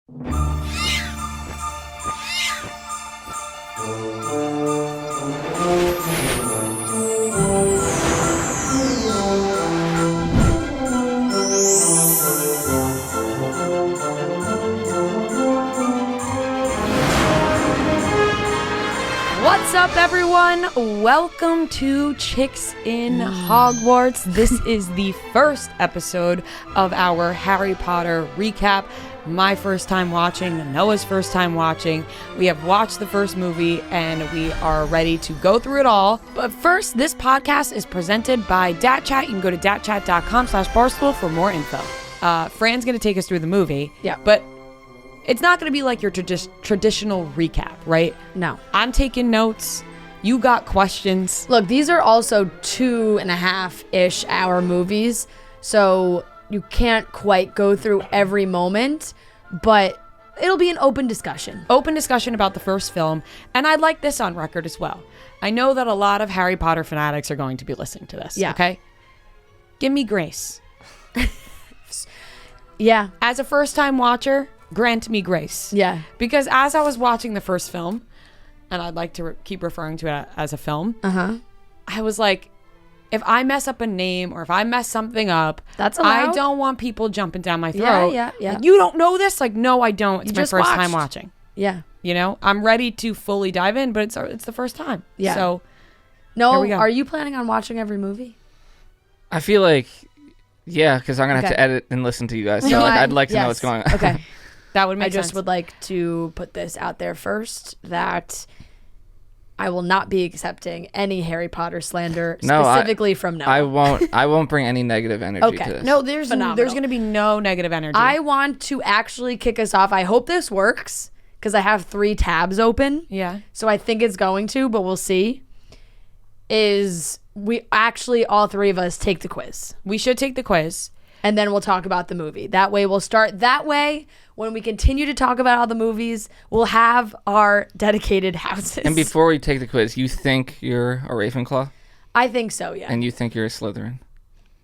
What's up, everyone? Welcome to Chicks in Hogwarts. This is the first episode of our Harry Potter recap. My first time watching, Noah's first time watching. We have watched the first movie and we are ready to go through it all. But first, this podcast is presented by DatChat. You can go to datchat.com/barstool for more info. Fran's going to take us through the movie. Yeah. But it's not going to be like your traditional recap, right? No. I'm taking notes. You got questions. Look, these are also 2.5-ish hour movies, so you can't quite go through every moment, but it'll be an open discussion. Open discussion about the first film, and I'd like this on record as well. I know that a lot of Harry Potter fanatics are going to be listening to this, okay? Give me grace. Yeah. As a first-time watcher, grant me grace. Yeah. Because as I was watching the first film, and I'd like to keep referring to it as a film, I was like, if I mess up a name or if I mess something up, that's allowed. I don't want people jumping down my throat. Yeah. Like, you don't know this? Like, no, I don't. It's my first time watching. Yeah. You know, I'm ready to fully dive in, but it's the first time. Yeah. So, no, are you planning on watching every movie? I feel like, yeah, because I'm going to have to edit and listen to you guys. So I'd like to know what's going on. Okay. That would make sense. I just would like to put this out there first that I will not be accepting any Harry Potter slander, specifically from Noah. I won't bring any negative energy to this. No, there's going to be no negative energy. I want to actually kick us off. I hope this works because I have 3 tabs open. Yeah. So I think it's going to, but we'll see. We actually, all 3 of us take the quiz. We should take the quiz. And then we'll talk about the movie. That way we'll start. That way, when we continue to talk about all the movies, we'll have our dedicated houses. And before we take the quiz, you think you're a Ravenclaw? I think so, yeah. And you think you're a Slytherin?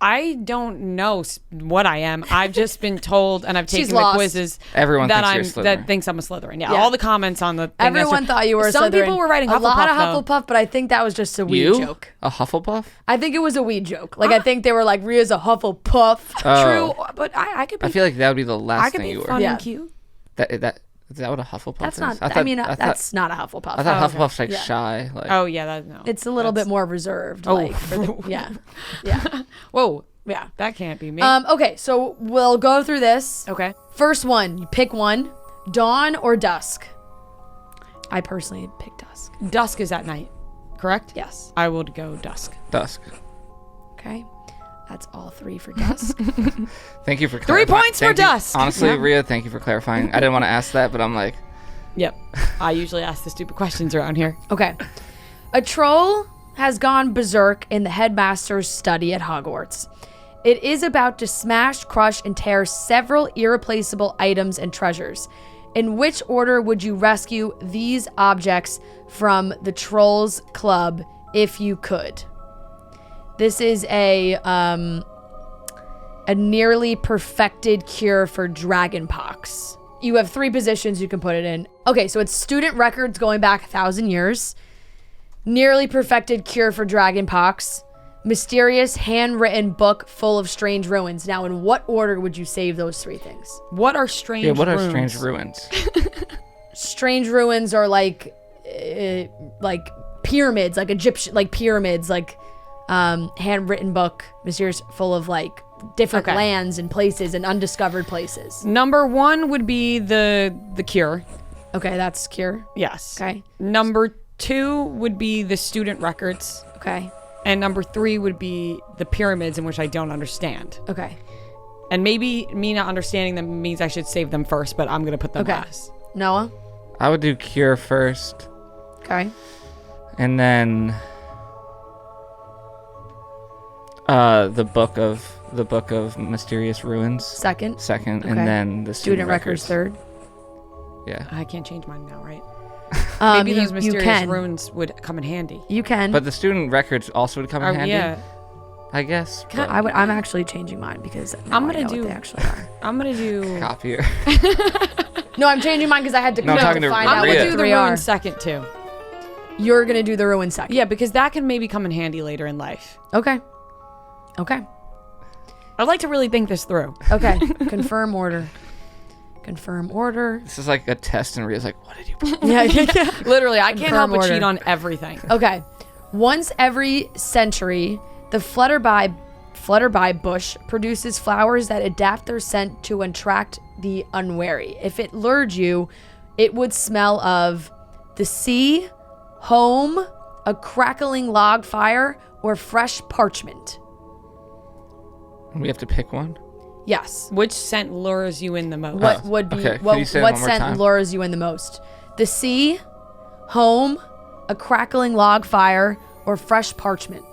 I don't know what I am. I've just been told, and I've taken the quizzes. Everyone thinks you're a Slytherin. That thinks I'm a Slytherin. Yeah, all the comments on the thing. Everyone thought you were a Slytherin. Some people were writing Hufflepuff, a lot of Hufflepuff, but I think that was just a weed joke. A Hufflepuff? I think it was a weed joke. Like, I think they were like, Rhea's a Hufflepuff. True, but I could be. I feel like that would be the last thing you were. I could be fun and cute. Is that what a Hufflepuff that's is? not. That's not a Hufflepuff. I thought Hufflepuff's like shy. Like, no. It's a little bit more reserved. Yeah. Whoa. Yeah. That can't be me. Okay, so we'll go through this. Okay. First one, you pick one. Dawn or dusk? I personally pick dusk. Dusk is at night, correct? Yes. I would go dusk. Dusk. Okay. That's all 3 for dusk. Thank you for clarifying. 3 clarifying. points for dusk. Honestly, Rhea, thank you for clarifying. I didn't want to ask that, but I'm like... Yep. I usually ask the stupid questions around here. Okay. A troll has gone berserk in the headmaster's study at Hogwarts. It is about to smash, crush, and tear several irreplaceable items and treasures. In which order would you rescue these objects from the Trolls Club if you could? This is a nearly perfected cure for dragonpox. You have 3 positions you can put it in. Okay, so it's student records going back 1,000 years. Nearly perfected cure for dragonpox. Mysterious handwritten book full of strange ruins. Now, in what order would you save those 3 things? What are strange ruins? Yeah, what are strange ruins? Strange ruins are like pyramids, like Egyptian, like pyramids, like handwritten book, mysterious, full of like different lands and places and undiscovered places. Number 1 would be the cure. Okay, that's cure. Yes. Okay. Number 2 would be the student records. Okay. And number 3 would be the pyramids, in which I don't understand. Okay. And maybe me not understanding them means I should save them first, but I'm going to put them last. Noah? I would do cure first. Okay. And then the book of mysterious ruins. Second. Okay. And then the student records third. Yeah. I can't change mine now, right? Maybe those mysterious runes would come in handy. You can. But the student records also would come in handy. Yeah. I guess. I'm actually changing mine because I'm gonna do what they actually are. I'm gonna do copier. No, I'm changing mine because I had to I'm talking to find I'm out going what to the do the three ruin are. second, too. You're going to do the ruin second. Yeah, because that can maybe come in handy later in life. Okay. I'd like to really think this through. Okay. Confirm order. This is like a test, and Rhea's like, "What did you put?" Yeah. Literally, I can't help Confirm but cheat order. on everything. Okay. Once every century, the flutterby bush produces flowers that adapt their scent to attract the unwary. If it lured you, it would smell of the sea, home, a crackling log fire, or fresh parchment. We have to pick one. Yes. Which scent lures you in the most? What would be okay. what Can you say it what one more scent time? lures you in the most? The sea, home, a crackling log fire, or fresh parchment?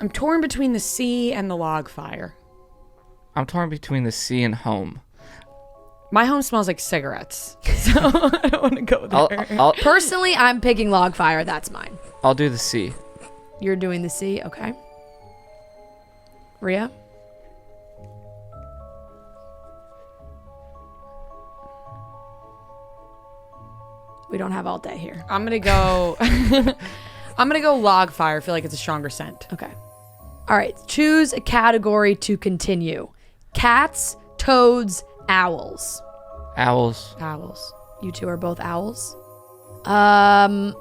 I'm torn between the sea and the log fire. I'm torn between the sea and home. My home smells like cigarettes, so I don't want to go there. Personally, I'm picking log fire. That's mine. I'll do the sea. You're doing the sea, okay? Rhea? We don't have all day here. I'm gonna go. I'm gonna go log fire. I feel like it's a stronger scent. Okay. All right. Choose a category to continue. Cats, toads, owls. Owls. Owls. You two are both owls. I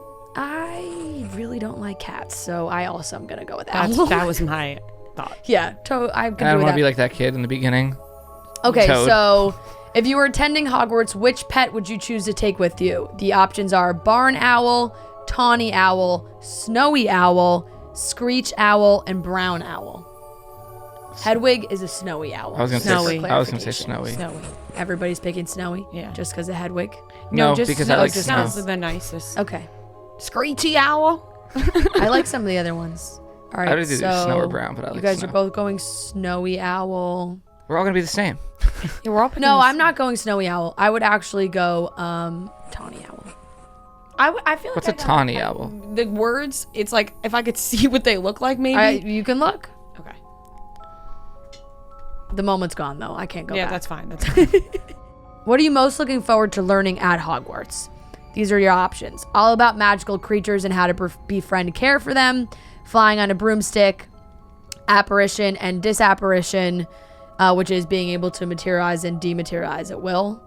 really don't like cats, so I also am gonna go with owls. That was my thought. Yeah, I'm I gonna don't do want that. to be like that kid in the beginning. Okay, Toad. so if you were attending Hogwarts, which pet would you choose to take with you? The options are barn owl, tawny owl, snowy owl, screech owl, and brown owl. Hedwig is a snowy owl. I was gonna Snowy. say. I was gonna say snowy. Snowy. Everybody's picking snowy? Yeah. Just because of Hedwig? No, just because snow, I like just snow. sounds the nicest. Okay. Screechy owl. I like some of the other ones. All right, I would either do so snow or brown, but I like you guys snow. are both going snowy owl. We're all gonna be the same. Yeah, we're all picking No, this- I'm not going snowy owl. I would actually go tawny owl. I feel What's like a tawny owl? the words. It's like if I could see what they look like, maybe. You can look. Okay. The moment's gone, though. I can't go Yeah, back. that's fine. That's fine. What are you most looking forward to learning at Hogwarts? These are your options. All about magical creatures and how to befriend and care for them, flying on a broomstick, apparition and disapparition, which is being able to materialize and dematerialize at will,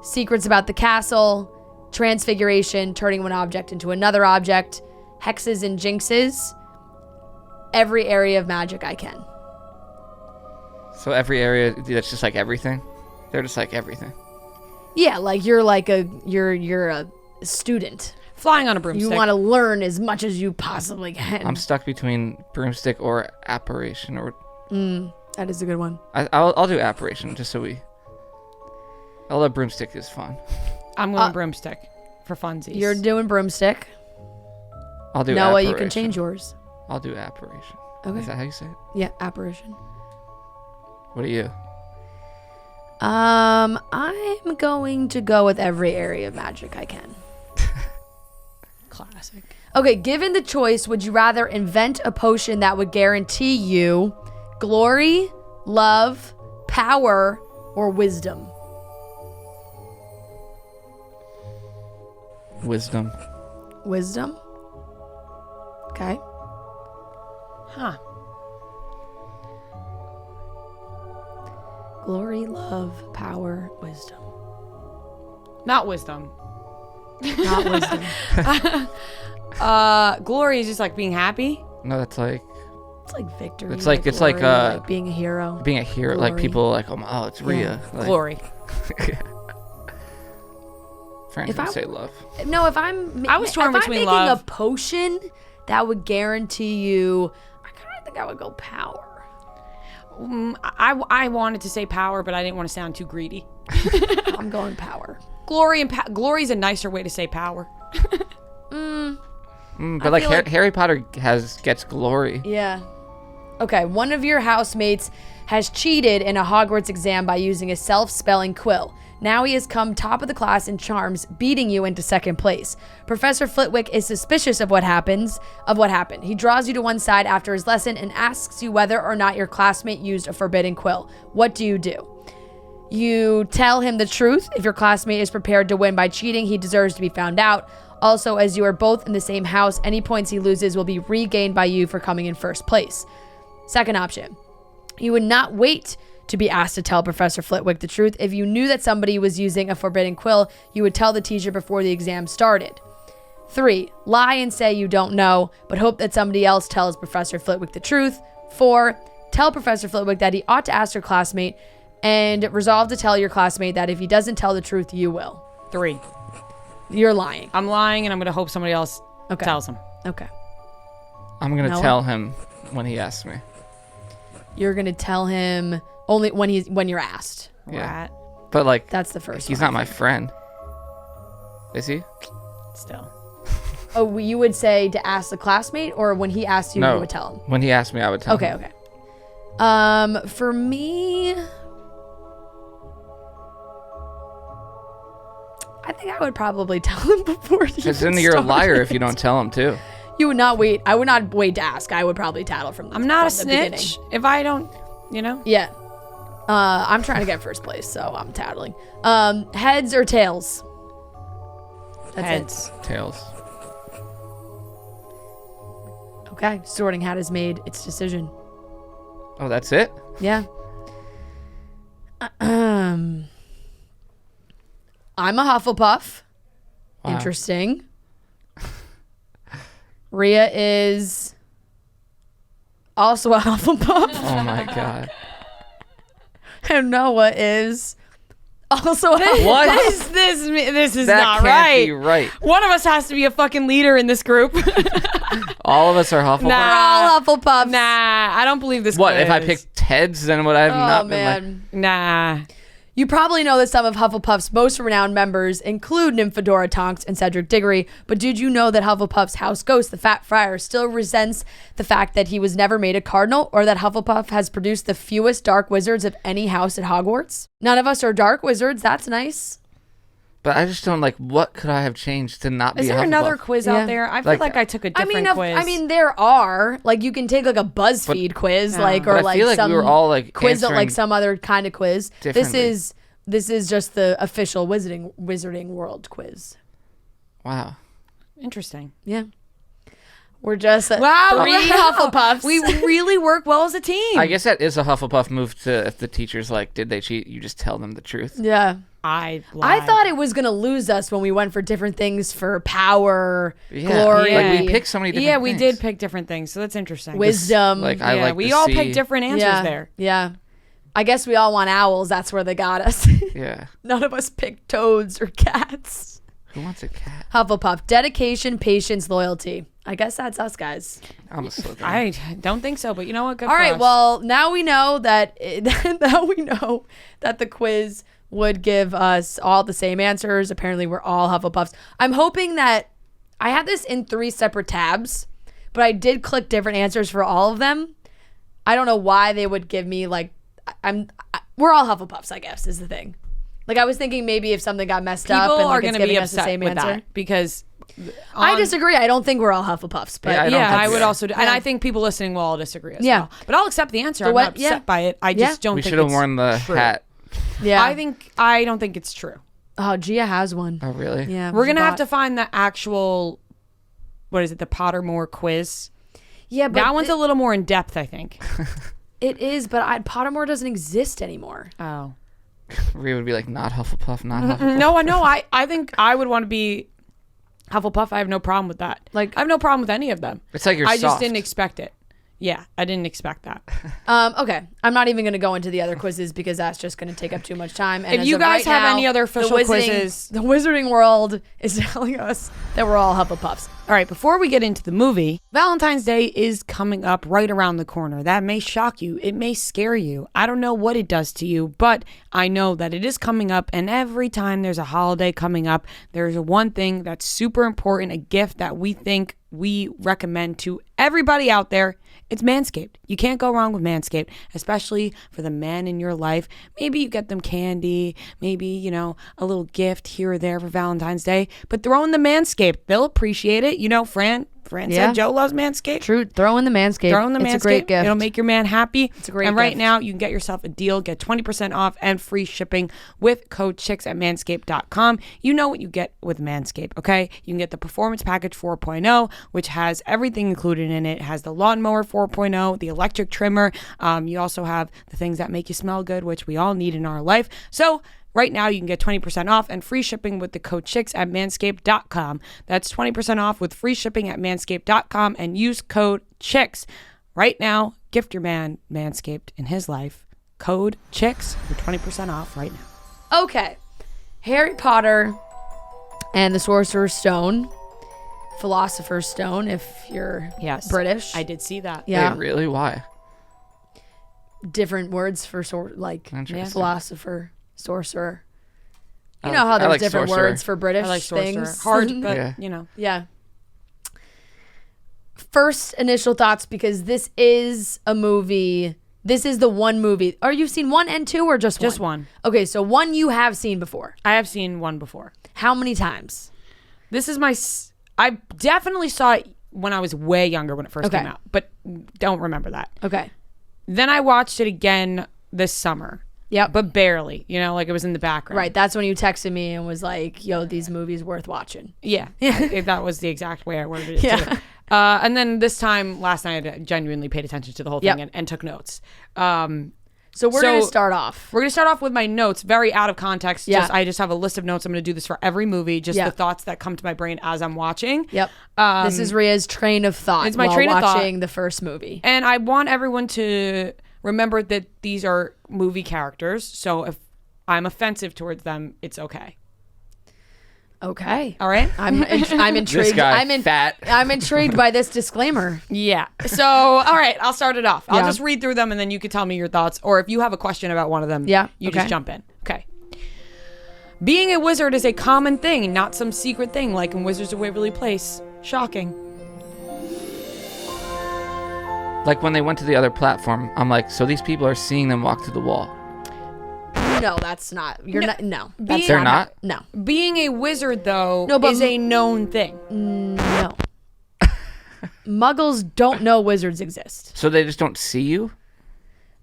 secrets about the castle, transfiguration, turning one object into another object, hexes and jinxes, every area of magic I can. So every area that's just like everything. They're just like everything. Yeah, like you're a student. Flying on a broomstick. You want to learn as much as you possibly can. I'm stuck between broomstick or apparition, or That is a good one. I'll do apparition just so we. Although broomstick is fun. I'm going broomstick for funsies. You're doing broomstick. I'll do Noah, apparition. you can change yours. I'll do apparition. Okay. Is that how you say it? Yeah, apparition. What are you? I'm going to go with every area of magic I can. classic. Okay, given the choice, would you rather invent a potion that would guarantee you glory, love, power, or wisdom? Wisdom. Wisdom? Okay. Huh. Glory, love, power, wisdom. Not wisdom. Not wisdom. Glory is just like being happy. No, that's like It's like victory. It's like- it's like, glory, being a hero. being a hero. Like Glory. people like, oh, it's Rhea. Like, Glory. Frank If would I- say love. No, if I'm I was torn if between I'm making love. a potion that would guarantee you, I kind of think I would go power. I wanted to say power, but I didn't want to sound too greedy. I'm going power. Glory and glory is a nicer way to say power. But like, feel like- Harry Potter gets glory. Yeah. Okay, one of your housemates has cheated in a Hogwarts exam by using a self-spelling quill. Now he has come top of the class in charms, beating you into second place. Professor Flitwick is suspicious of what happened. He draws you to one side after his lesson and asks you whether or not your classmate used a forbidden quill. What do you do? You tell him the truth. If your classmate is prepared to win by cheating, he deserves to be found out. Also, as you are both in the same house, any points he loses will be regained by you for coming in first place. Second option, you would not wait to be asked to tell Professor Flitwick the truth. If you knew that somebody was using a forbidden quill, you would tell the teacher before the exam started. 3, lie and say you don't know, but hope that somebody else tells Professor Flitwick the truth. 4, tell Professor Flitwick that he ought to ask your classmate, and resolve to tell your classmate that if he doesn't tell the truth, you will. 3. You're lying. I'm lying, and I'm going to hope somebody else tells him. Okay. I'm going to tell him when he asks me. You're going to tell him only when you're asked. Yeah. But like, that's the first he's one. not my friend. Is he? Still. Oh, you would say to ask the classmate, or when he asked you, you would tell him? When he asked me, I would tell him. Okay. For me, I think I would probably tell him before he Because then you're a liar if you don't tell him too. You would not wait. I would not wait to ask. I would probably tattle from the I'm not a from the snitch. beginning. If I don't, you know? Yeah. I'm trying to get first place, so I'm tattling. Heads or tails? That's Heads. Tails. Okay. Sorting Hat has made its decision. Oh, that's it? Yeah. I'm a Hufflepuff. Wow. Interesting. Rhea is also a Hufflepuff. Oh my god. And Noah is also a Hufflepuff. What? This is That not can't right. be right. One of us has to be a fucking leader in this group. All of us are Hufflepuff. We're all Hufflepuffs. Nah, I don't believe this. What, quiz. if I picked heads, then would I have not been like... Nah. You probably know that some of Hufflepuff's most renowned members include Nymphadora Tonks and Cedric Diggory, but did you know that Hufflepuff's house ghost, the Fat Friar, still resents the fact that he was never made a cardinal, or that Hufflepuff has produced the fewest dark wizards of any house at Hogwarts? None of us are dark wizards. That's nice. But I just don't, like, what could I have changed to not be a Hufflepuff? Is there another quiz out there? I feel like I took a different quiz. I mean, there are. Like, you can take, like, a BuzzFeed quiz, like, or, I like, feel like some we were all, like, quiz, like, some other kind of quiz. Differently. This is just the official Wizarding World quiz. Wow. Interesting. Yeah. We're just three Hufflepuffs. We really work well as a team. I guess that is a Hufflepuff move to, if the teacher's like, did they cheat? You just tell them the truth. Yeah. I thought it was going to lose us when we went for different things for power, glory. Like, we picked so many different things. Yeah, we did pick different things, so that's interesting. Wisdom. We all picked different answers there. Yeah. I guess we all want owls. That's where they got us. Yeah. None of us picked toads or cats. Who wants a cat? Hufflepuff. Dedication, patience, loyalty. I guess that's us, guys. I'm a Slytherin. I don't think so, but you know what? Good all for right. us. Well, now we know that the quiz would give us all the same answers. Apparently, we're all Hufflepuffs. I'm hoping that I had this in 3 separate tabs, but I did click different answers for all of them. I don't know why they would give me like. We're all Hufflepuffs, I guess, is the thing. Like, I was thinking maybe if something got messed up and like, it's giving us the same answer. That because I disagree. I don't think we're all Hufflepuffs, but I would also do, and I think people listening will all disagree as well. But I'll accept the answer. I'm not upset by it. I just don't think it's true. We should have worn the hat. Yeah. I don't think it's true. Oh, Gia has one. Oh, really? Yeah. We're gonna have to find the actual, what is it, the Pottermore quiz? Yeah, but that one's a little more in depth, I think. It is, but Pottermore doesn't exist anymore. Oh. Rhea would be like, not Hufflepuff, not Hufflepuff. No, I think I would want to be Hufflepuff. I have no problem with that. Like, I have no problem with any of them. It's like I just didn't expect it. Yeah, I didn't expect that. Okay. I'm not even going to go into the other quizzes because that's just going to take up too much time. And if you guys have any other official quizzes, the Wizarding World is telling us that we're all Hufflepuffs. All right, before we get into the movie, Valentine's Day is coming up right around the corner. That may shock you. It may scare you. I don't know what it does to you, but I know that it is coming up. And every time there's a holiday coming up, there's one thing that's super important, a gift that we think we recommend to everybody out there. It's Manscaped. You can't go wrong with Manscaped, especially for the man in your life. Maybe you get them candy, maybe, a little gift here or there for Valentine's Day, but throw in the Manscaped. They'll appreciate it. Fran Fran said Joe loves Manscaped. True. Throw in the Manscaped. Throw in the Manscaped. It's a great gift. It'll make your man happy. It's a great And right gift. now, you can get yourself a deal. Get 20% off and free shipping with code CHICKS at manscaped.com. You know what you get with Manscaped, okay? You can get the Performance Package 4.0, which has everything included in it. It has the Lawnmower 4.0, the electric trimmer. You also have the things that make you smell good, which we all need in our life. So right now, you can get 20% off and free shipping with the code CHICKS at manscaped.com. That's 20% off with free shipping at manscaped.com and use code CHICKS. Right now, gift your man Manscaped in his life. Code CHICKS for 20% off right now. Okay. Harry Potter and the Sorcerer's Stone. Philosopher's Stone, if you're British. I did see that. Yeah. Wait, really? Why? Different words for philosopher, sorcerer. You know I how there's like different sorcerer. words for British I like Sorcerer. things. Hard, but, you know. Yeah. First initial thoughts, because this is a movie. This is the one movie. Are you seen 1 and 2 or just one? Just one. Okay, so 1 you have seen before. I have seen one before. How many times? This is I definitely saw it when I was way younger when it first came out, but don't remember that. Okay. Then I watched it again this summer. Yep. But barely, like it was in the background. Right. That's when you texted me and was like, yo, these movies worth watching. Yeah. That was the exact way I worded it too. And then this time, last night, I genuinely paid attention to the whole thing and took notes. So we're going to start off. We're going to start off with my notes, very out of context. Yeah. I just have a list of notes. I'm going to do this for every movie, just the thoughts that come to my brain as I'm watching. Yep. This is Ria's train of thought. It's my train of thought. Watching the first movie. And I want everyone to remember that these are movie characters. So if I'm offensive towards them, it's okay. Okay. All right. I'm intrigued. This guy, fat. I'm intrigued by this disclaimer. Yeah. So, all right, I'll start it off. I'll just read through them and then you can tell me your thoughts. Or if you have a question about one of them, you just jump in. Okay. Being a wizard is a common thing, not some secret thing like in Wizards of Waverly Place. Shocking. Like when they went to the other platform, I'm like, so these people are seeing them walk through the wall. No, that's not. You're not. No, that's They're not? No. Being a wizard, though, but is a known thing. No. Muggles don't know wizards exist. So they just don't see you?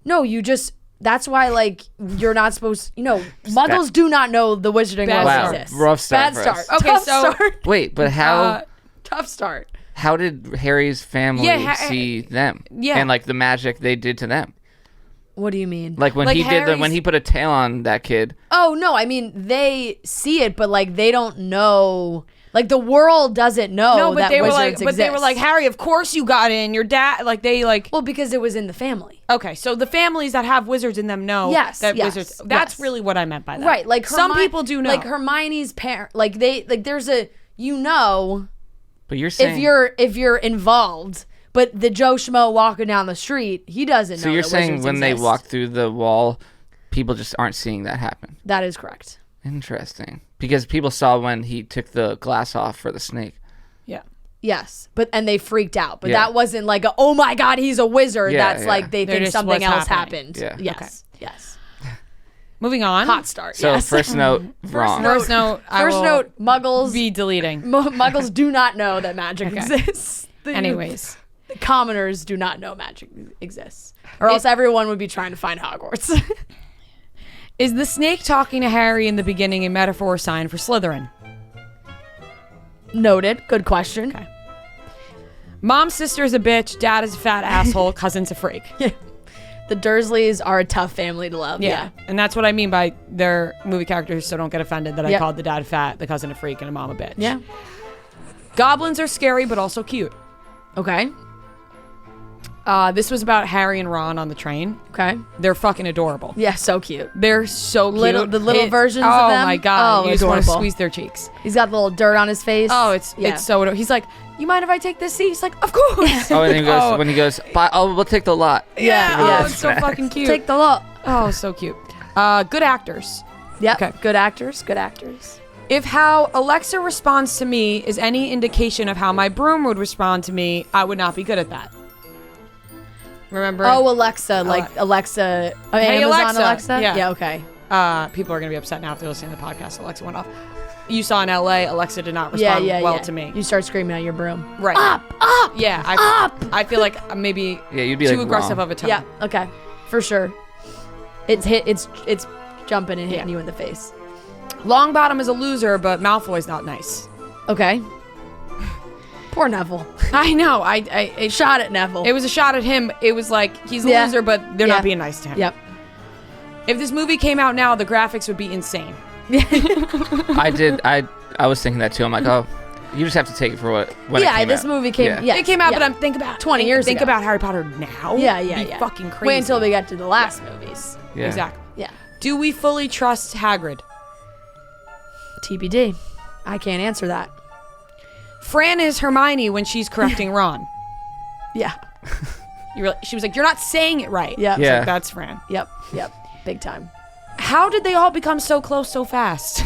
No, you just. That's why, like, you're not supposed. Muggles do not know the wizarding world exists. Rough start. Bad start. For us. Okay, Tough so start. Wait, but how? Tough start. How did Harry's family see them? Yeah. And like the magic they did to them. What do you mean? Like when he did when he put a tail on that kid. Oh no, I mean they see it, but like they don't know. Like the world doesn't know that wizards exist. But they were like, Harry, of course you got in. Your dad, Well, because it was in the family. Okay, so the families that have wizards in them know that wizards. That's really what I meant by that. Right, like some people do know. Like Hermione's parent, like there's a But you're saying if you're involved, but the Joe Schmo walking down the street, he doesn't know. So you're that saying wizards when exist. they walk through the wall, people just aren't seeing that happen. That is correct. Interesting. Because people saw when he took the glass off for the snake. Yeah. Yes, and they freaked out. But that wasn't like oh my god, he's a wizard. That's like they think something else happened. Yeah. Yes. Okay. Yes. Moving on. Hot start. So yes. first note, wrong. First note, Muggles be deleting. Muggles do not know that magic exists. Anyways. The commoners do not know magic exists. Or else everyone would be trying to find Hogwarts. Is the snake talking to Harry in the beginning a metaphor or sign for Slytherin? Noted. Good question. Okay. Mom's sister is a bitch, dad is a fat asshole, cousin's a freak. Yeah. The Dursleys are a tough family to love. Yeah. And that's what I mean by their movie characters, so don't get offended that I called the dad fat, the cousin a freak, and a mom a bitch. Yeah. Goblins are scary but also cute. Okay. This was about Harry and Ron on the train. Okay. They're fucking adorable. Yeah, so cute. They're so cute. The little versions of them. Oh my god. You just want to adorable. squeeze their cheeks. He's got the little dirt on his face. Oh, it's so adorable. He's like, you mind if I take this seat? He's like, of course. Oh, and then he goes, when he goes, we'll take the lot. Yeah. It's so fucking cute. Take the lot. Oh, so cute. Good actors. Yeah. Okay. Good actors. Good actors. If how Alexa responds to me is any indication of how my broom would respond to me, I would not be good at that. Remember? Oh, Alexa, like Alexa. Hey, Amazon Alexa. Alexa? Yeah. Okay. people are going to be upset now if they're listening to the podcast. Alexa went off. You saw in LA, Alexa did not respond well to me. You start screaming at your broom. Right. Up! Yeah. Up! I feel like maybe you'd be too like aggressive wrong. of a tone. Yeah, okay. For sure. It's jumping and hitting you in the face. Longbottom is a loser, but Malfoy's not nice. Okay. Poor Neville. I know. I Shot at Neville. It was a shot at him. It was like, he's a loser, but they're not being nice to him. Yep. If this movie came out now, the graphics would be insane. I was thinking that too. I'm like, oh, you just have to take it for when it came this out. movie came. Yeah. It came out, but I'm thinking about 20 years Think ago. about Harry Potter now. Yeah. It'd be fucking crazy. Wait until we get to the last movies. Yeah. Exactly. Yeah. Do we fully trust Hagrid? TBD. I can't answer that. Fran is Hermione when she's correcting Ron. Yeah. She was like, "You're not saying it right." Yep. I was Yeah. like, that's Fran. Yep. Big time. How did they all become so close so fast?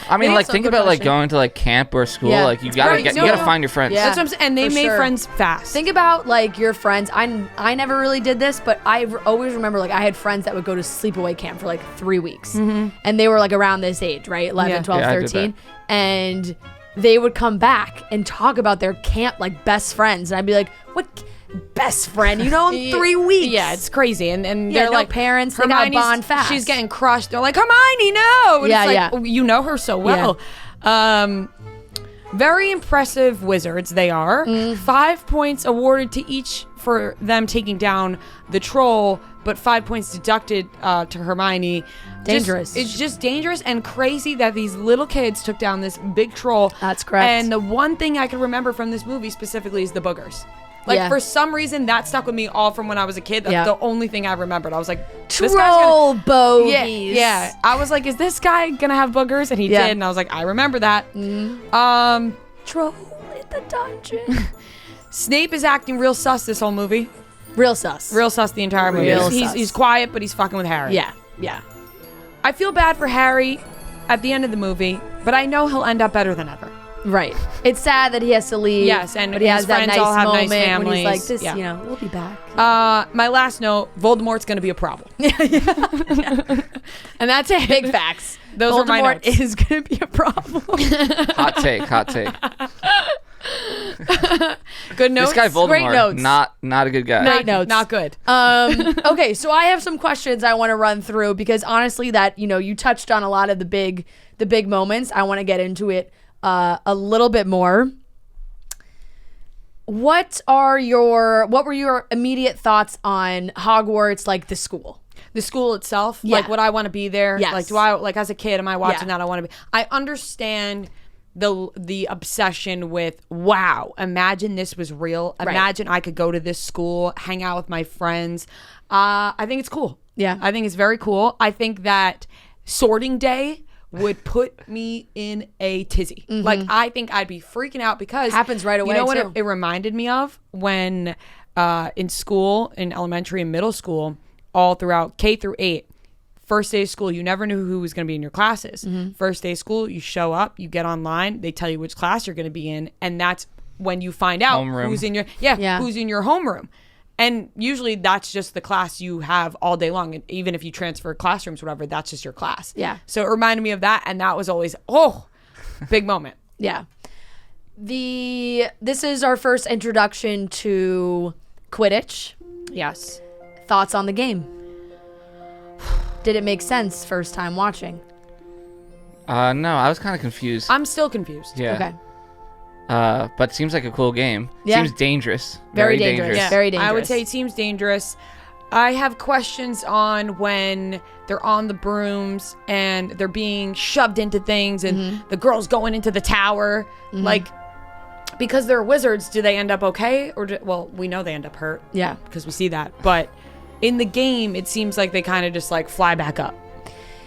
I mean, like, That's a think good about like question. going to like camp or school. Yeah. Like, you gotta Right, you no, gotta no. find your friends. Yeah. That's what I'm saying. And they For made sure. friends fast. Think about like your friends. I never really did this, but I always remember like I had friends that would go to sleepaway camp for like 3 weeks, and they were like around this age, right? 11, Yeah. 12, Yeah, I did 13, and they would come back and talk about their camp like best friends, and I'd be like, "What best friend? You know, in 3 weeks?" Yeah, it's crazy. And Yeah, they're no like, parents, they gotta Hermione's- bond fast. She's getting crushed. They're like, Hermione, no. And Yeah, it's like, yeah. oh, you know her so well. Very impressive wizards they are. 5 points awarded to each for them taking down the troll, but 5 points deducted to Hermione. Dangerous. It's just dangerous and crazy that these little kids took down this big troll. That's correct. And the one thing I can remember from this movie specifically is the boogers. Like, Yeah. for some reason, that stuck with me all from when I was a kid. That's Yeah. the only thing I remembered. I was like, this guy's Troll gonna... bogeys. Yeah. I was like, is this guy gonna have boogers? And he Yeah. did. And I was like, I remember that. Troll in the dungeon. Snape is acting real sus this whole movie. Real sus. Real sus the entire movie. Real He's sus. he's quiet, but he's fucking with Harry. Yeah. I feel bad for Harry at the end of the movie, but I know he'll end up better than ever. Right. It's sad that he has to leave. Yes, and but he his has that friends nice all have moment nice when he's like, families. "This, Yeah. you know, we'll be back." My last note, Voldemort's gonna be a problem. And that's it. Big facts. Those are my Voldemort notes. is gonna be a problem. Hot take. Good notes. This guy Voldemort, Great notes. not a good guy. Great notes. Not good. Okay, so I have some questions I want to run through because honestly, that you touched on a lot of the big moments. I want to get into it a little bit more. What were your immediate thoughts on Hogwarts, like the school? The school itself, Yeah. like, would I want to be there? Yes. Like, do I, like, as a kid, am I watching Yeah. that? I want to be. I understand the obsession with, wow, imagine this was real. Right. Imagine I could go to this school, hang out with my friends. I think it's cool. Yeah. I think it's very cool. I think that sorting day would put me in a tizzy. Like, I think I'd be freaking out because Happens right away, You know what too. it reminded me of? When in school, in elementary and middle school, all throughout K through 8, first day of school, you never knew who was going to be in your classes. First day of school, you show up, you get online, they tell you which class you're going to be in, and that's when you find out Homeroom. who's in your Yeah. who's in your homeroom. And usually that's just the class you have all day long. And even if you transfer classrooms, whatever, that's just your class. Yeah. So it reminded me of that, and that was always big moment. Yeah. This is our first introduction to Quidditch. Yes. Thoughts on the game? Did it make sense first time watching? No, I was kind of confused. I'm still confused. Yeah. Okay. But seems like a cool game. Yeah. Seems dangerous. Very dangerous. Yeah. Very dangerous. I would say it seems dangerous. I have questions on when they're on the brooms and they're being shoved into things and the girl's going into the tower. Like, because they're wizards, do they end up okay? Or well, we know they end up hurt. Yeah. Because we see that. But in the game, it seems like they kind of just like fly back up.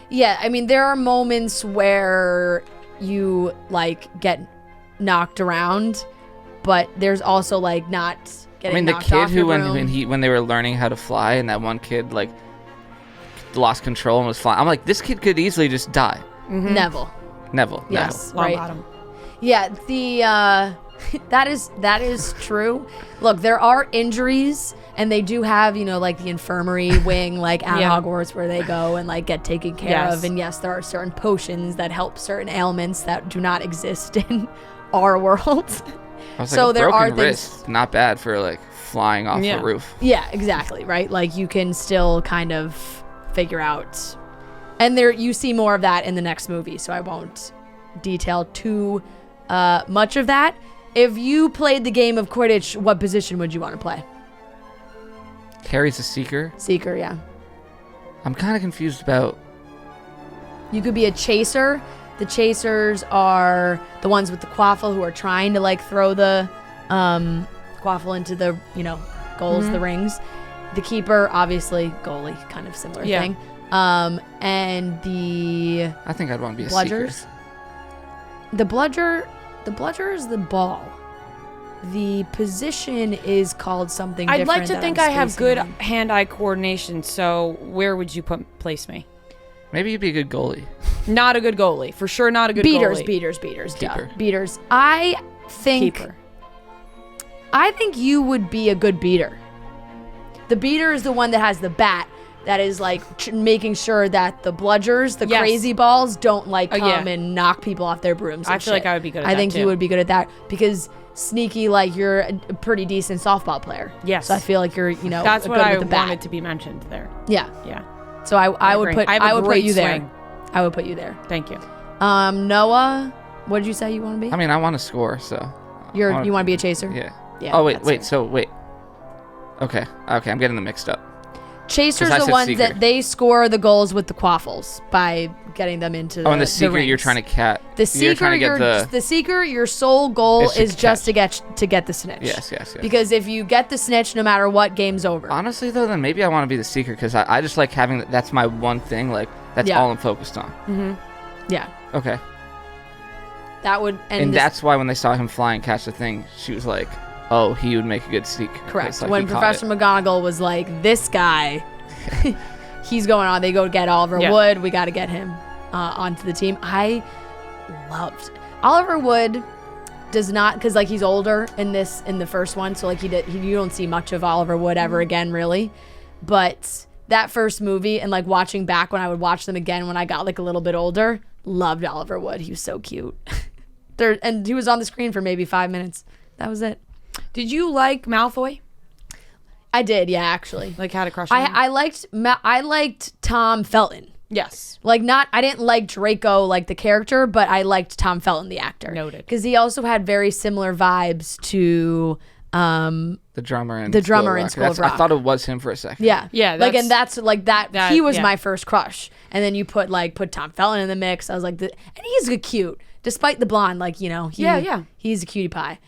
Yeah, I mean, there are moments where you like get knocked around, but there's also like not I getting mean, the knocked kid off who your when broom. when they were learning how to fly, and that one kid like lost control and was flying. I'm like, this kid could easily just die. Neville. Neville. Yes. Long Right. bottom. Yeah, That is true. Look, there are injuries, and they do have, like the infirmary wing, like at Hogwarts, where they go and like get taken care of. And yes, there are certain potions that help certain ailments that do not exist in our world. So there are things not bad for like flying off the roof. Yeah, exactly. Right. Like you can still kind of figure out, and there you see more of that in the next movie. So I won't detail too much of that. If you played the game of Quidditch, what position would you want to play? Harry's a seeker. Seeker, yeah. I'm kind of confused about... You could be a chaser. The chasers are the ones with the quaffle who are trying to like throw the quaffle into the, goals, the rings. The keeper, obviously, goalie, kind of similar thing. And the... I think I'd want to be a bludgers. seeker. The bludger is the ball. The position is called something different. I'd like to think I have good hand-eye coordination, so where would you place me? Maybe you'd be a good goalie. Not a good goalie. For sure not a good goalie. Beaters. Keeper. Beaters. I think you would be a good beater. The beater is the one that has the bat that is like making sure that the bludgers, the crazy balls, don't like come and knock people off their brooms. I feel like I would be good at that. I think you would be good at that because sneaky, like you're a pretty decent softball player. Yes. So I feel like you're, that's good what I with the bat. wanted to be mentioned there. Yeah. Yeah. So I would put you there. Swing. I would put you there. Thank you. Noah, what did you say you want to be? I mean, I want to score, so. You want to be a chaser? Yeah. Yeah. Oh wait. Okay, I'm getting them mixed up. Chasers are the ones that they score the goals with the quaffles by getting them into the and the seeker rings. you're trying to catch. The seeker, your sole goal is just to get the snitch. Yes. Because if you get the snitch, no matter what, game's over. Honestly, though, then maybe I want to be the seeker because I just like having that's my one thing. Like that's all I'm focused on. Mm-hmm. Yeah. Okay. That would and that's why when they saw him fly and catch the thing, she was like, "Oh, he would make a good seeker." Correct. Like, when Professor McGonagall was like, "This guy, he's going on." They go get Oliver Wood. We got to get him onto the team. I loved Oliver Wood. Does not because like he's older in the first one, so like you don't see much of Oliver Wood ever again, really. But that first movie and like watching back when I would watch them again when I got like a little bit older, loved Oliver Wood. He was so cute. And he was on the screen for maybe 5 minutes. That was it. Did you like Malfoy? I did, yeah, actually. Like had a crush on him? I liked Tom Felton. Yes. Like I didn't like Draco like the character, but I liked Tom Felton the actor. Noted. Because he also had very similar vibes to the drummer in School of Rock. I thought it was him for a second. Yeah. Yeah. Like and that's like that he was my first crush. And then you put Tom Felton in the mix. I was like and he's cute. Despite the blonde, he's a cutie pie.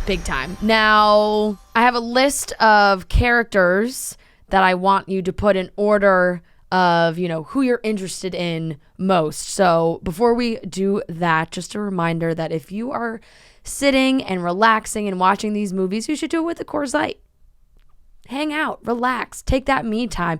Big time. Now, I have a list of characters that I want you to put in order of, who you're interested in most. So before we do that, just a reminder that if you are sitting and relaxing and watching these movies, you should do it with a Coors Light. Hang out, relax, take that me time.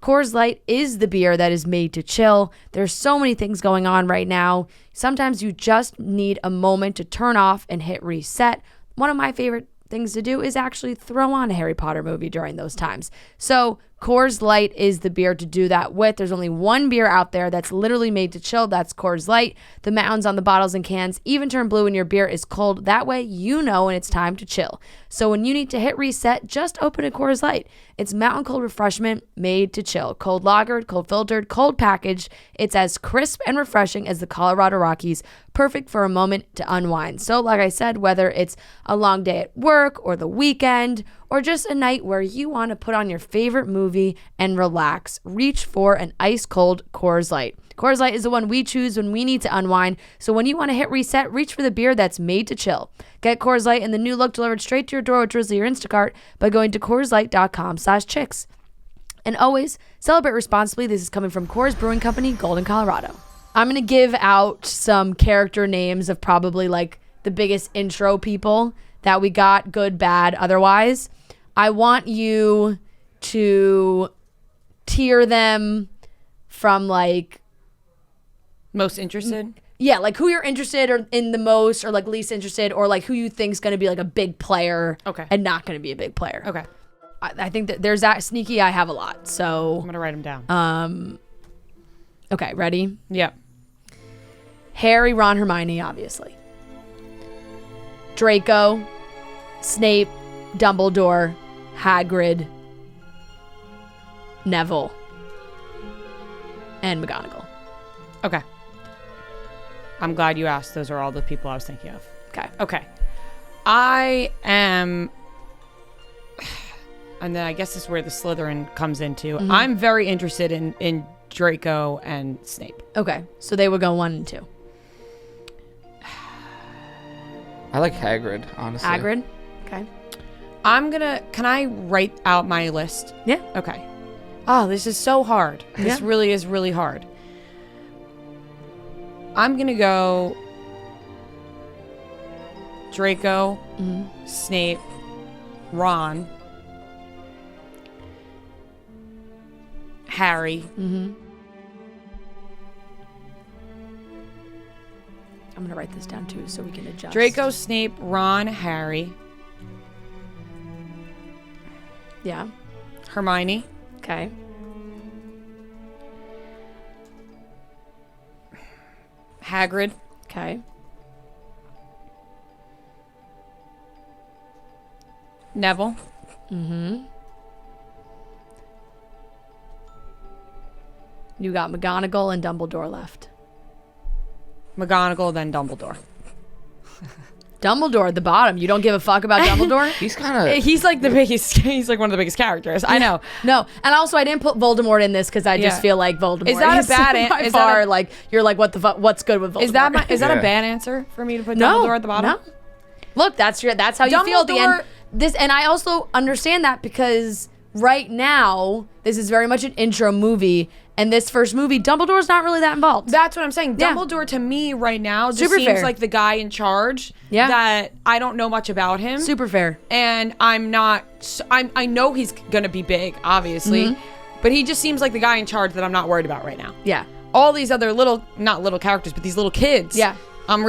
Coors Light is the beer that is made to chill. There's so many things going on right now. Sometimes you just need a moment to turn off and hit reset. One of my favorite things to do is actually throw on a Harry Potter movie during those times. So Coors Light is the beer to do that with. There's only one beer out there that's literally made to chill. That's Coors Light. The mountains on the bottles and cans even turn blue when your beer is cold. That way you know when it's time to chill. So when you need to hit reset, just open a Coors Light. It's mountain cold refreshment made to chill. Cold lagered, cold filtered, cold packaged. It's as crisp and refreshing as the Colorado Rockies. Perfect for a moment to unwind. So like I said, whether it's a long day at work or the weekend or just a night where you want to put on your favorite movie and relax, reach for an ice cold Coors Light. Coors Light is the one we choose when we need to unwind. So when you want to hit reset, reach for the beer that's made to chill. Get Coors Light in the new look delivered straight to your door with Drizzly or Instacart by going to CoorsLight.com/chicks. And always celebrate responsibly. This is coming from Coors Brewing Company, Golden, Colorado. I'm going to give out some character names of probably like the biggest intro people that we got, good, bad, otherwise. I want you to tier them from like... Most interested? Yeah, like who you're interested in the most, or like least interested, or like who you think's going to be like a big player. Okay. And not going to be a big player. Okay. I think that there's that sneaky. I have a lot, so I'm gonna write them down. Okay, ready? Yep. Harry, Ron, Hermione, obviously. Draco, Snape, Dumbledore, Hagrid, Neville, and McGonagall. Okay. I'm glad you asked. Those are all the people I was thinking of. Okay. I am... And then I guess this is where the Slytherin comes into. Mm-hmm. I'm very interested in Draco and Snape. Okay. So they would go 1 and 2. I like Hagrid, honestly. Hagrid? Okay. Can I write out my list? Yeah. Okay. Oh, this is so hard. This really is really hard. I'm going to go Draco, Snape, Ron, Harry. I'm going to write this down too so we can adjust. Draco, Snape, Ron, Harry. Yeah. Hermione. Okay. Hagrid. Okay. Neville. You got McGonagall and Dumbledore left. McGonagall, then Dumbledore. Dumbledore at the bottom. You don't give a fuck about Dumbledore? He's kind of... He's like the biggest... He's like one of the biggest characters. I know. No. And also, I didn't put Voldemort in this because I just feel like Voldemort is that a bad by far, like, you're like, what the fuck? What's good with Voldemort? Is that a bad answer for me to put Dumbledore at the bottom? No. Look, that's how you feel at the end. And I also understand that because right now, this is very much an intro movie. And this first movie, Dumbledore's not really that involved. That's what I'm saying. Yeah. Dumbledore to me right now just Super seems fair. like the guy in charge. Yeah. That I don't know much about him. Super fair. And I'm not. I know he's gonna be big, obviously, but he just seems like the guy in charge that I'm not worried about right now. Yeah. All these other not little characters, but these little kids. Yeah. I'm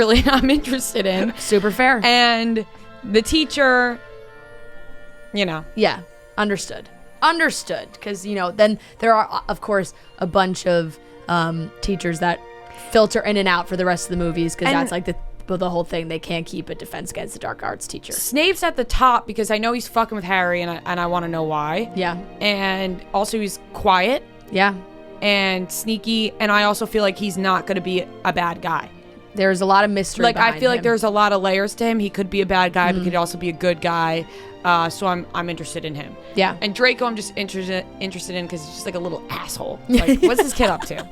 interested in. Super fair. And the teacher, Yeah. Understood. Because, then there are, of course, a bunch of teachers that filter in and out for the rest of the movies because that's like the whole thing. They can't keep a defense against the dark arts teacher. Snape's at the top because I know he's fucking with Harry and I want to know why. Yeah. And also he's quiet. Yeah. And sneaky. And I also feel like he's not going to be a bad guy. There's a lot of mystery Like, I feel him. like there's a lot of layers to him. He could be a bad guy, but he could also be a good guy. So I'm interested in him. Yeah. And Draco, I'm just interested in because he's just like a little asshole. Like, what's this kid up to?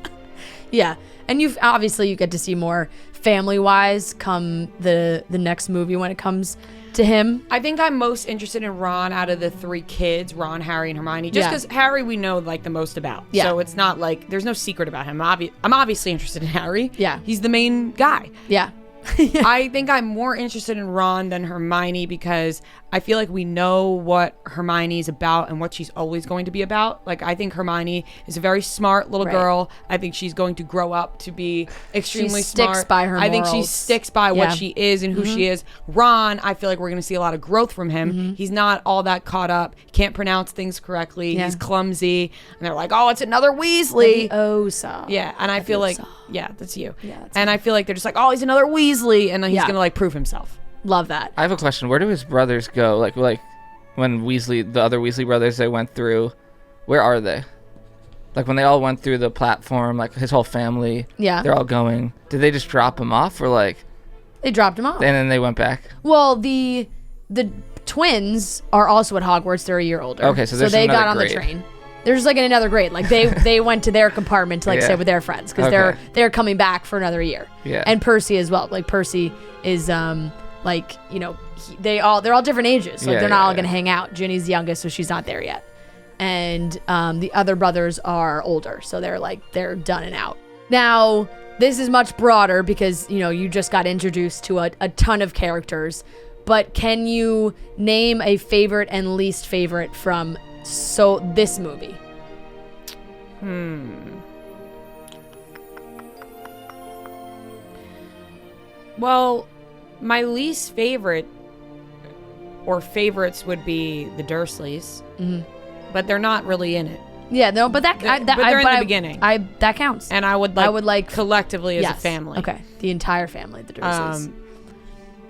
Yeah. And you get to see more family-wise come the next movie when it comes to him. I think I'm most interested in Ron out of the 3 kids, Ron, Harry, and Hermione. Just because Harry we know like the most about. Yeah. So it's not like there's no secret about him. I'm obviously interested in Harry. Yeah. He's the main guy. Yeah. I think I'm more interested in Ron than Hermione because I feel like we know what Hermione's about and what she's always going to be about. Like, I think Hermione is a very smart little girl. I think she's going to grow up to be extremely smart. She sticks by her I think she morals. sticks by what she is and who she is. Ron, I feel like we're going to see a lot of growth from him. He's not all that caught up. Can't pronounce things correctly. Yeah. He's clumsy. And they're like, oh, it's another Weasley. Leviosa. Yeah, and I feel like, yeah, that's you. Yeah, that's and I feel like they're just like, oh, he's another Weasley, and then he's Yeah. gonna like prove himself. Love that. I have a question. Where do his brothers go? Like when the other Weasley brothers they went through, where are they? Like when they all went through the platform, like his whole family, Yeah. they're all going. Did they just drop him off, or like? They dropped him off. And then they went back. Well, the twins are also at Hogwarts. They're a year older. Okay, so there's they got another on grade. the train. They're just like in another grade. Like they went to their compartment to like stay with their friends because Okay. they're coming back for another year. Yeah. And Percy as well. Like Percy is like they're all different ages. So Yeah, they're not yeah, all gonna yeah. hang out. Ginny's the youngest, so she's not there yet. And the other brothers are older, so they're done and out. Now this is much broader because you just got introduced to a ton of characters. But can you name a favorite and least favorite from this movie? Well, my least favorite or favorites would be the Dursleys, but they're not really in it. Yeah, no, but they're in the beginning. That counts. And I would like collectively as a family. Okay, the entire family, the Dursleys.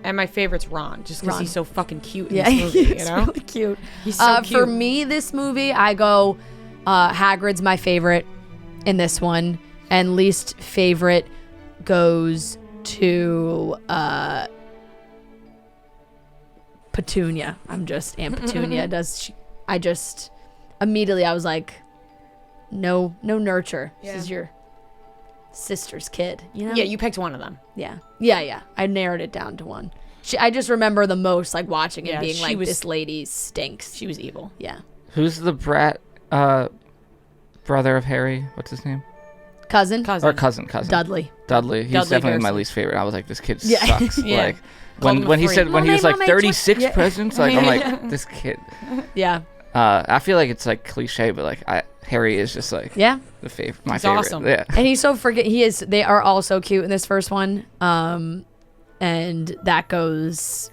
And my favorite's Ron, just because he's so fucking cute in Yeah, this movie. he's You know, really cute. He's so cute. For me, this movie, I go Hagrid's my favorite in this one, and least favorite goes to Petunia. Aunt Petunia immediately I was like, no nurture. Yeah. This is your sister's kid, you know? Yeah, you picked one of them. Yeah. I narrowed it down to one. I just remember the most, like, watching it being like, this lady stinks. She was evil. Yeah. Who's the brat brother of Harry? What's his name? Cousin. Or cousin. Dudley. He's Dudley definitely my Dursley. least favorite. I was like, this kid Yeah. sucks. Yeah. Like Called him when a he freak. said when he was like Mommy, 36 yeah. presents, like I'm like, this kid. Yeah. I feel like it's like cliche, but like Harry is just like Yeah. the favorite. My He's favorite. awesome. Yeah. And he's so they are all so cute in this first one. And that goes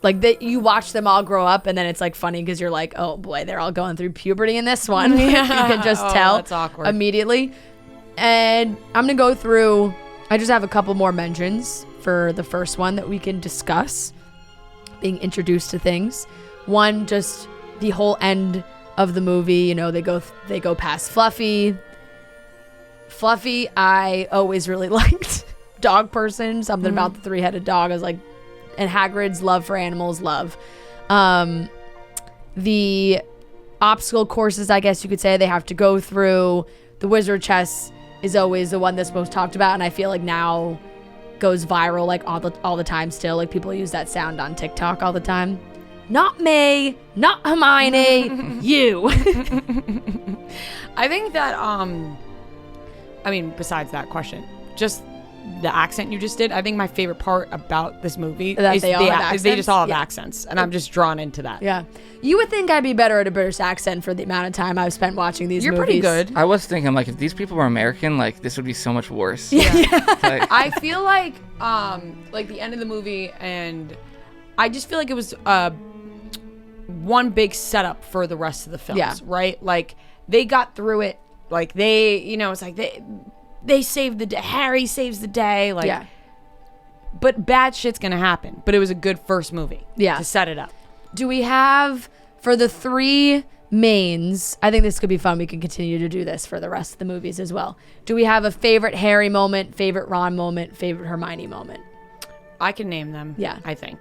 like you watch them all grow up, and then it's like funny because you're like, oh boy, they're all going through puberty in this one. You can just tell That's awkward. immediately. And I'm gonna go through. I just have a couple more mentions for the first one that we can discuss. Being introduced to things. One, just the whole end of the movie. You know, they go past Fluffy. Fluffy, I always really liked. Dog person, something about the three-headed dog. I was like, and Hagrid's love for animals, love. The obstacle courses, I guess you could say, they have to go through. The wizard chess is always the one that's most talked about, and I feel like now goes viral like all the time still. Like people use that sound on TikTok all the time. Not me, not Hermione, you. I think that I mean, besides that question, just the accent you just did, I think my favorite part about this movie That is they all have is they just all have accents? Yeah. accents, and I'm just drawn into that. Yeah. You would think I'd be better at a British accent for the amount of time I've spent watching these You're movies. pretty good. I was thinking like if these people were American, like this would be so much worse. Yeah. Like, I feel like the end of the movie, and I just feel like it was one big setup for the rest of the films. Yeah. Right? Like they got through it. Like they, you know, it's like they saved the day. Harry saves the day. Like, Yeah. But bad shit's gonna happen. But it was a good first movie. Yeah. To set it up. Do we have, for the three mains, I think this could be fun. We can continue to do this for the rest of the movies as well. Do we have a favorite Harry moment, favorite Ron moment, favorite Hermione moment? I can name them. Yeah. I think.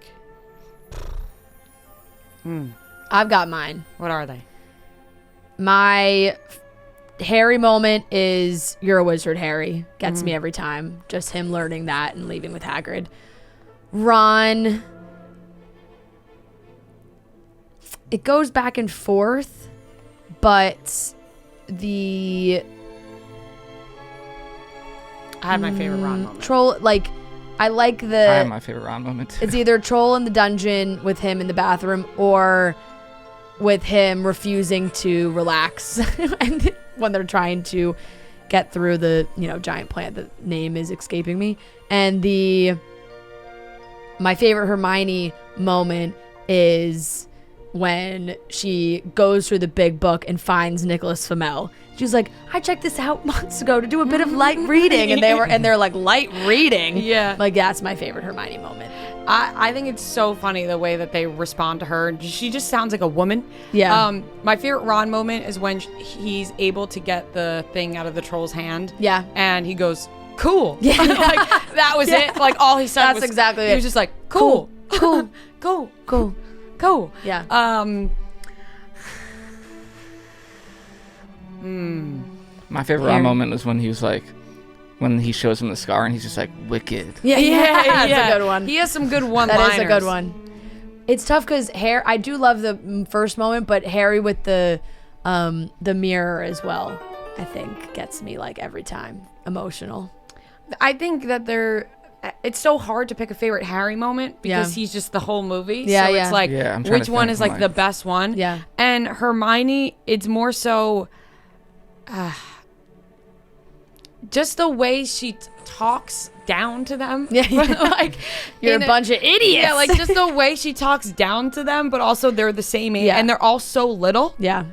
I've got mine. What are they? My Harry moment is "You're a wizard, Harry." Gets me every time. Just him learning that and leaving with Hagrid. Ron, it goes back and forth, but I had my favorite Ron moment. troll, like, I like I the. have my favorite Ron moment too. It's either troll in the dungeon with him in the bathroom or with him refusing to relax and when they're trying to get through the, giant plant. The name is escaping me. And my favorite Hermione moment is when she goes through the big book and finds Nicholas Flamel. She's like, I checked this out months ago to do a bit of light reading, and they're like, light reading. Yeah. Like, that's my favorite Hermione moment. I think it's so funny the way that they respond to her. She just sounds like a woman. Yeah. My favorite Ron moment is when he's able to get the thing out of the troll's hand. Yeah. And he goes, cool. Yeah. Like, that was it. Like, all he said That's was, exactly he it. was just like, cool. Cool. Cool. Cool. Cool. Yeah. My favorite Ron moment was when he was like, when he shows him the scar and he's just like, wicked. Yeah, that's a good one. He has some good one-liners. That is a good one. It's tough because I do love the first moment, but Harry with the mirror as well, I think gets me like every time emotional. I think that it's so hard to pick a favorite Harry moment because he's just the whole movie. Yeah, so yeah. it's like, Yeah, I'm trying which to one think is of like the best one? Yeah. And Hermione, it's more so just the way she talks down to them. Yeah. Like You're a bunch of idiots. Yeah, like just the way she talks down to them, but also they're the same age, Yeah. and they're all so little. Yeah.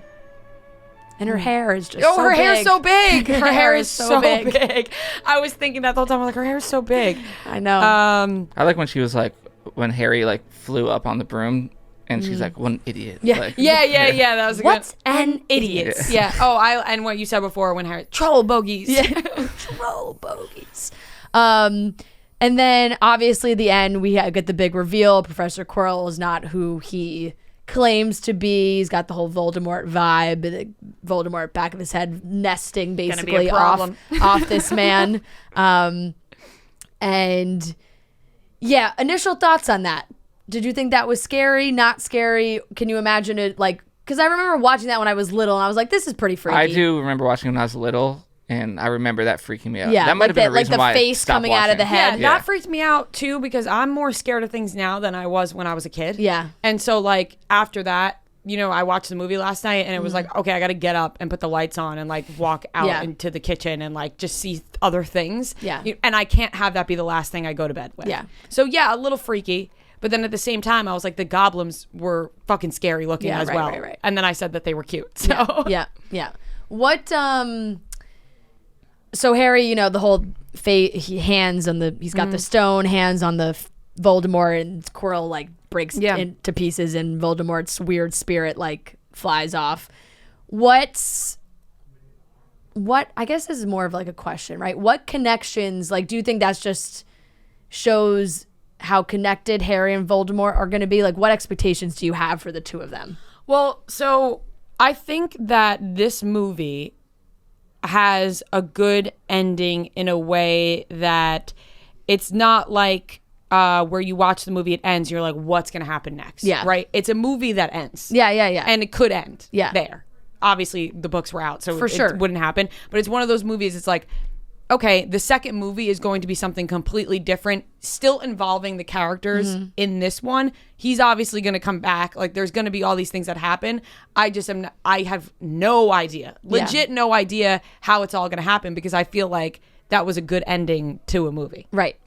And her hair is just her hair's so big. Her hair is so big. big. I was thinking that the whole time. I'm like, her hair is so big. I know. I like when she was like, when Harry like flew up on the broom, and she's like, "What an idiot!" Yeah. Like, Yeah. That was a What's good. an idiot? Yeah. Oh, and what you said before when Harry troll bogeys. Yeah. Troll bogeys. And then obviously the end we get the big reveal. Professor Quirrell is not who he claims to be. He's got the whole Voldemort vibe. The Voldemort back of his head nesting basically off this man. And yeah, initial thoughts on that. Did you think that was scary? Not scary? Can you imagine it like? Because I remember watching that when I was little, and I was like, "This is pretty freaky." I do remember watching it when I was little, and I remember that freaking me out. Yeah, that might like have been the- the like reason the why I face stopped coming out of the watching. head. Yeah, that freaked me out too because I'm more scared of things now than I was when I was a kid. Yeah. And so like after that, I watched the movie last night and it was like, okay, I got to get up and put the lights on and like walk out into the kitchen and like just see other things. Yeah. And I can't have that be the last thing I go to bed with. Yeah. So yeah, a little freaky. But then at the same time, I was like, the goblins were fucking scary looking as well. Right. And then I said that they were cute. So Yeah. What so Harry, the whole hands on the he's got the stone hands on the Voldemort, and Quirrell like breaks into pieces and Voldemort's weird spirit like flies off. What I guess this is more of like a question, right? What connections, like, do you think that's just shows how connected Harry and Voldemort are going to be? Like, what expectations do you have for the two of them? Well, so I think that this movie has a good ending in a way that it's not like where you watch the movie, it ends, you're like, what's going to happen next? Yeah. Right? It's a movie that ends. Yeah. And it could end Yeah. Obviously, the books were out, so For sure. it wouldn't happen. But it's one of those movies, it's like, okay, the second movie is going to be something completely different, still involving the characters in this one. He's obviously going to come back. Like, there's going to be all these things that happen. I have no idea, legit no idea how it's all going to happen, because I feel like that was a good ending to a movie. Right.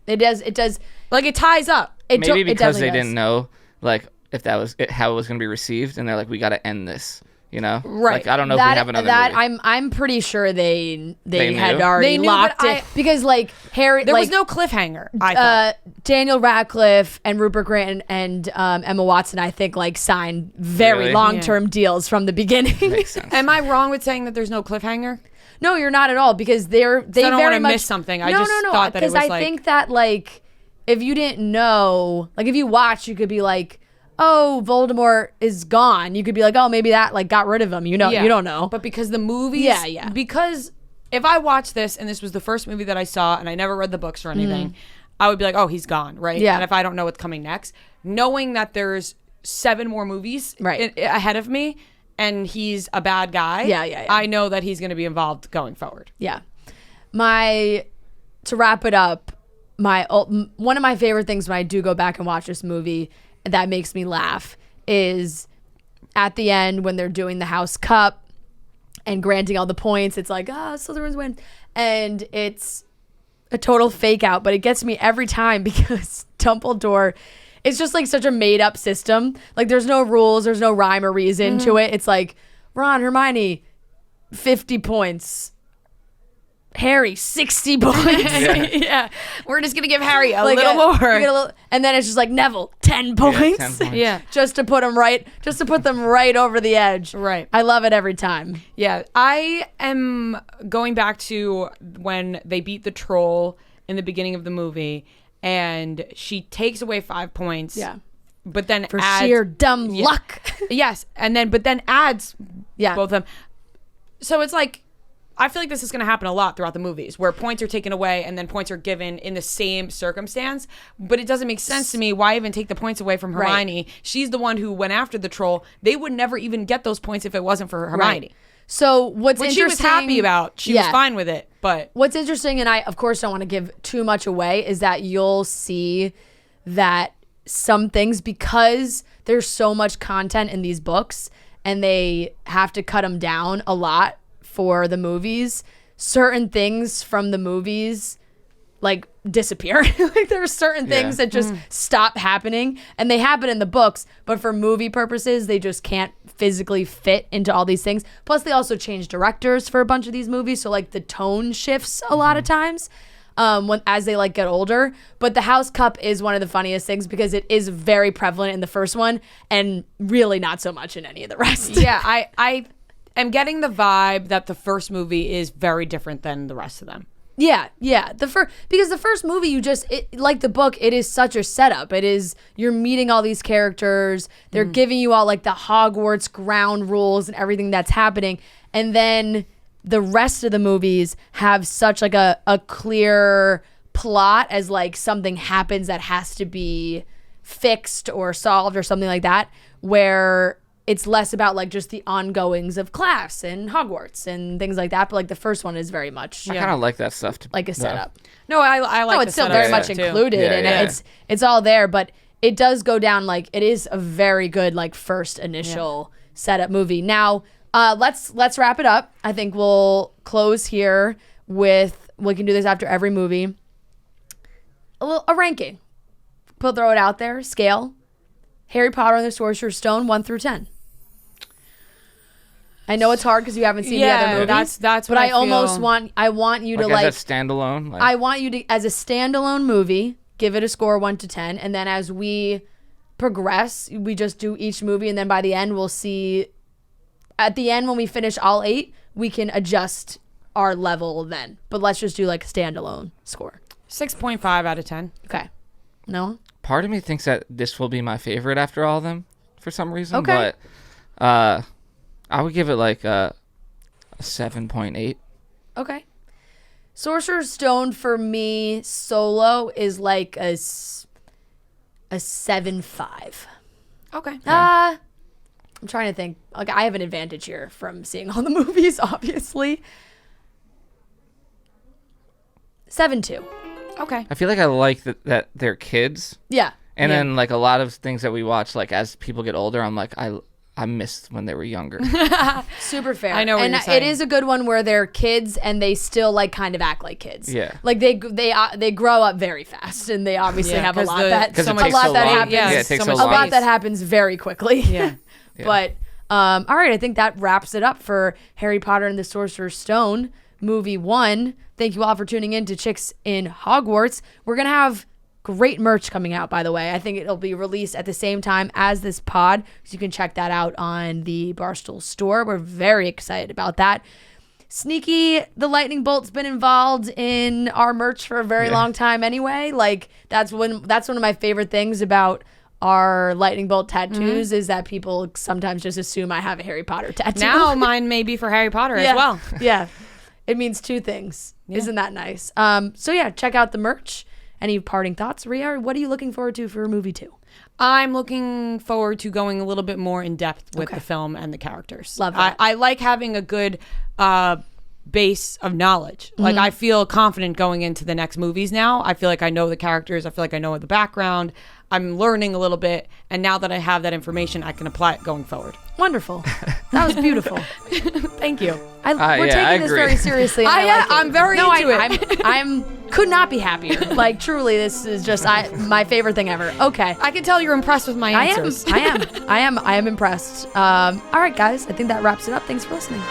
It does. Like, it ties up. Maybe because they does. didn't know, like, if that was how it was going to be received, and they're like, we got to end this. Right. Like, I don't know if we have another movie. I'm pretty sure they They had knew? already They knew, locked but it, because like Harry, There like, was no cliffhanger, I thought. Daniel Radcliffe and Rupert Grint and Emma Watson, I think, like, signed very Really? long-term deals from the beginning. Makes sense. Am I wrong with saying that there's no cliffhanger? No, you're not at all, because they I don't very wanna much miss something. I no, just no, thought that it was I like- think that, like, if you didn't know, like, if you watch, you could be like, oh, Voldemort is gone. You could be like, oh, maybe that like got rid of him. You don't know. But because the movies, Yeah. Because if I watched this and this was the first movie that I saw and I never read the books or anything, I would be like, oh, he's gone, right? Yeah. And if I don't know what's coming next, knowing that there's 7 more movies Right. ahead of me and he's a bad guy, Yeah. I know that he's going to be involved going forward. Yeah. To wrap it up, one of my favorite things when I do go back and watch this movie that makes me laugh is at the end when they're doing the House Cup and granting all the points. It's like, Slytherins win. And it's a total fake out, but it gets me every time because Dumbledore, it's just like such a made up system. Like, there's no rules, there's no rhyme or reason to it. It's like, Ron, Hermione, 50 points. Harry, 60 points. Yeah. We're just going to give Harry a Like little more. And then it's just like, Neville, 10 points. 10 points. Yeah. Just to put them right over the edge. Right. I love it every time. Yeah, I am going back to when they beat the troll in the beginning of the movie, and she takes away 5 points. Yeah. But then For adds, sheer dumb luck. yes, but then adds Yeah. both of them. So it's like, I feel like this is going to happen a lot throughout the movies, where points are taken away and then points are given in the same circumstance. But it doesn't make sense to me. Why even take the points away from Hermione? Right. She's the one who went after the troll. They would never even get those points if it wasn't for Hermione. Right. So what's Which interesting, she was happy about. She was fine with it. But what's interesting, and I, of course, don't want to give too much away, is that you'll see that some things, because there's so much content in these books and they have to cut them down a lot for the movies, certain things from the movies like disappear. Like there are certain things that just stop happening, and they happen in the books, but for movie purposes, they just can't physically fit into all these things. Plus, they also change directors for a bunch of these movies, so like the tone shifts a lot of times as they like get older. But the house cup is one of the funniest things because it is very prevalent in the first one and really not so much in any of the rest. Yeah, I am getting the vibe that the first movie is very different than the rest of them. Yeah. Because the first movie, like the book, it is such a setup. It is, you're meeting all these characters. They're giving you all like the Hogwarts ground rules and everything that's happening. And then the rest of the movies have such like a clear plot as like something happens that has to be fixed or solved or something like that, where it's less about like just the ongoings of class and Hogwarts and things like that. But like the first one is very much I kind of like that stuff. like a setup. No, I like. No, it's still very much included, and it's all there. But it does go down like it is a very good like first initial setup movie. Now, let's wrap it up. I think we'll close here with, we can do this after every movie. A ranking. Throw it out there. Scale. Harry Potter and the Sorcerer's Stone, 1 through 10. I know it's hard because you haven't seen the other movies. That's what what I almost want. I want you to like as a standalone. Like, I want you to, as a standalone movie, give it a score 1 to 10, and then as we progress, we just do each movie, and then by the end, we'll see. At the end, when we finish all 8, we can adjust our level then. But let's just do like a standalone score. 6.5 out of 10. Okay. No. Part of me thinks that this will be my favorite after all of them for some reason. Okay. But I would give it like a 7.8. Okay. Sorcerer's Stone for me solo is like a 7.5. Okay. I'm trying to think. Like I have an advantage here from seeing all the movies, obviously. 7.2. Okay. I feel like I like that they're kids. Yeah. And then like a lot of things that we watch, like as people get older, I'm like, I missed when they were younger. Super fair. I know what you're saying. It is a good one where they're kids and they still like kind of act like kids. Yeah. Like they grow up very fast and they obviously have a lot that so much that happens. Yeah, it takes so so much a lot long. that happens very quickly. Yeah. But all right, I think that wraps it up for Harry Potter and the Sorcerer's Stone movie 1. Thank you all for tuning in to Chicks in Hogwarts. We're gonna have great merch coming out, by the way. I think it'll be released at the same time as this pod, so you can check that out on the Barstool store. We're very excited about that. Sneaky, the lightning bolt's been involved in our merch for a very long time anyway. Like that's one of my favorite things about our lightning bolt tattoos is that people sometimes just assume I have a Harry Potter tattoo. Now mine may be for Harry Potter as well. Yeah. It means 2 things. Yeah. Isn't that nice? So yeah, check out the merch. Any parting thoughts, Rhea? What are you looking forward to for movie 2? I'm looking forward to going a little bit more in depth with the film and the characters. Love that. I like having a good base of knowledge. Like I feel confident going into the next movies now. I feel like I know the characters. I feel like I know the background. I'm learning a little bit, and now that I have that information, I can apply it going forward. Wonderful. That was beautiful. Thank you. We're taking this very seriously. And I'm very into it. I'm could not be happier. Like truly, this is just my favorite thing ever. Okay. I can tell you're impressed with my answers. I am impressed. All right, guys. I think that wraps it up. Thanks for listening.